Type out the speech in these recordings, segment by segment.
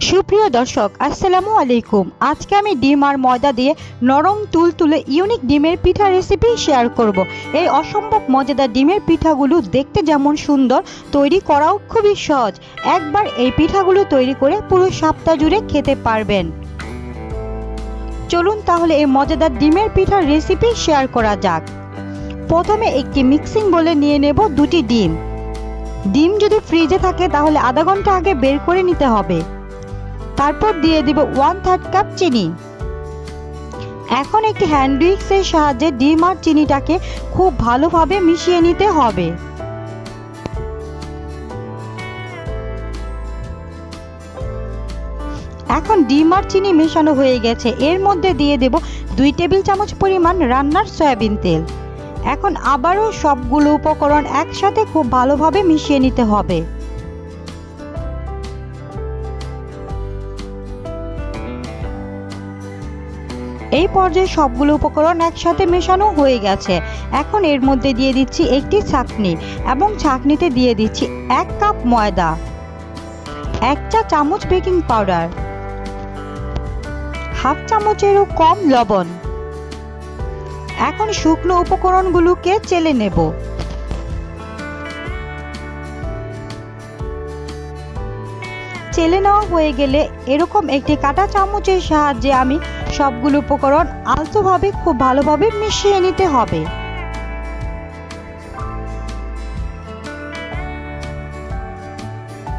সুপ্রিয় দর্শক, আসসালামু আলাইকুম। আজকে আমি ডিম আর ময়দা দিয়ে নরম তুলতুলে ইউনিক ডিমের পিঠা রেসিপি শেয়ার করব। এই অসম্ভব মজাদার ডিমের পিঠাগুলো দেখতে যেমন সুন্দর, তৈরি করাও খুবই সহজ। একবার এই পিঠাগুলো তৈরি করে পুরো সপ্তাহ জুড়ে খেতে পারবেন। চলুন তাহলে এই মজাদার ডিমের পিঠার রেসিপি শেয়ার করা যাক। প্রথমে একটি মিক্সিং বোলে নিয়ে নেব দুটি ডিম। ডিম যদি ফ্রিজে থাকে তাহলে আধা ঘন্টা আগে বের করে নিতে হবে। তারপর দিয়ে দিব 1/3 কাপ চিনি। এখন একটি হ্যান্ড উইক্সের সাহায্যে ডিম আর চিনিটাকে খুব ভালোভাবে মিশিয়ে নিতে হবে। এখন ডিম আর চিনি মেশানো হয়ে গেছে। এর মধ্যে দিয়ে দেব 2 টেবিল চামচ পরিমাণ রান্নার সয়াবিন তেল। এখন আবারও সবগুলো উপকরণ একসাথে খুব ভালোভাবে মিশিয়ে নিতে হবে। এই পর্যায়ে সবগুলো উপকরণ একসাথে মেশানো হয়ে গেছে। এখন এর মধ্যে দিয়ে দিচ্ছি একটি ছাঁকনি এবং ছাঁকনিতে দিয়ে দিচ্ছি 1 কাপ ময়দা, 1 চা চামচ বেকিং পাউডার, হাফ চামচেরও কম লবণ। এখন শুকনো উপকরণগুলোকে চেলে নেব। চেলে নেওয়া হয়ে গেলে এরকম একটি কাঁটা চামচের সাহায্যে আমি সবগুলো উপকরণ আলতোভাবে খুব ভালোভাবে মিশিয়ে নিতে হবে।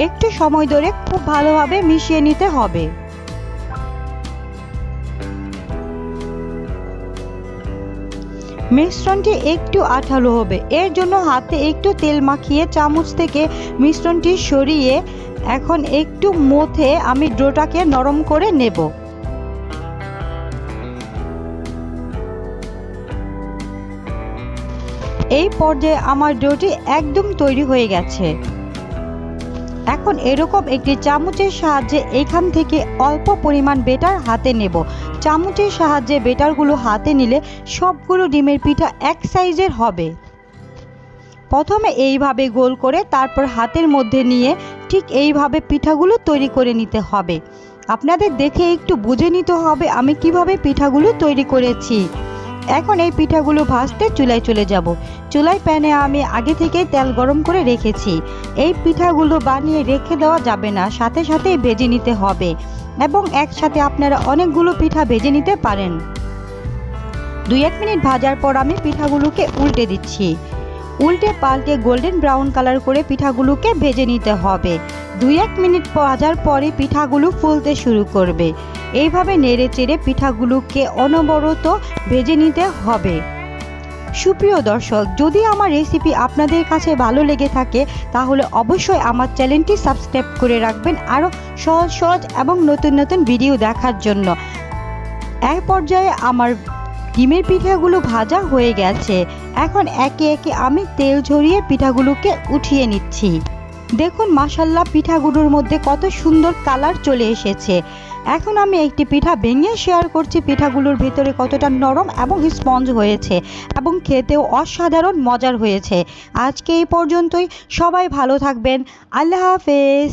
একটু সময় ধরে খুব ভালোভাবে মিশিয়ে নিতে হবে। মিশ্রণটি একটু আঠালো হবে, এর জন্য হাতে একটু তেল মাখিয়ে চামচ থেকে মিশ্রণটি সরিয়ে এখন একটু মথে আমি ডোটাকে নরম করে নেব। এই পর্যায়ে আমার ডোটি একদম তৈরি হয়ে গেছে। এখন এরকম একটি চামচের সাহায্যে এখান থেকে অল্প পরিমাণ বেটার হাতে নেব। চামচের সাহায্যে বেটারগুলো হাতে নিলে সবগুলো ডিমের পিঠা এক সাইজের হবে। প্রথমে এইভাবে গোল করে তারপর হাতের মধ্যে নিয়ে ঠিক এইভাবে পিঠাগুলো তৈরি করে নিতে হবে। আপনাদের দেখে একটু বুঝে নিতে হবে আমি কিভাবে পিঠাগুলো তৈরি করেছি। এখন এই পিঠাগুলো ভাজতে চুলায় চলে যাব। চুলায় প্যানে আমি আগে থেকে তেল গরম করে রেখেছি। এই পিঠাগুলো বানিয়ে রেখে দেওয়া যাবে না, সাথে সাথেই ভেজে নিতে হবে এবং একসাথে আপনারা অনেকগুলো পিঠা ভেজে নিতে পারেন। 2-1 মিনিট ভাজার পর আমি পিঠাগুলোকে উল্টে দিচ্ছি। উল্টে পাল্টে গোল্ডেন ব্রাউন কালার করে পিঠাগুলোকে ভেজে নিতে হবে। 2-1 মিনিট ভাজার পরে পিঠাগুলো ফুলতে শুরু করবে। এইভাবে নেড়ে চেড়ে পিঠাগুলোকে অনবরত ভেজে নিতে হবে। সুপ্রিয় দর্শক, যদি আমার রেসিপি আপনাদের কাছে ভালো লেগে থাকে তাহলে অবশ্যই আমার চ্যানেলটি সাবস্ক্রাইব করে রাখবেন আরও সহজ সহজ এবং নতুন নতুন ভিডিও দেখার জন্য। এক পর্যায়ে আমার ডিমের পিঠাগুলো ভাজা হয়ে গেছে। এখন একে একে আমি তেল ঝরিয়ে পিঠাগুলোকে উঠিয়ে নিচ্ছি। দেখুন মাশাআল্লাহ, পিঠাগুলোর মধ্যে কত সুন্দর কালার চলে এসেছে। এখন আমি একটি পিঠা ভেঙে শেয়ার করছি। পিঠাগুলোর ভেতরে কতটা নরম এবং স্পঞ্জ হয়েছে এবং খেতেও অসাধারণ মজার হয়েছে। আজকে এই পর্যন্তই। সবাই ভালো থাকবেন। আল্লাহ হাফেজ।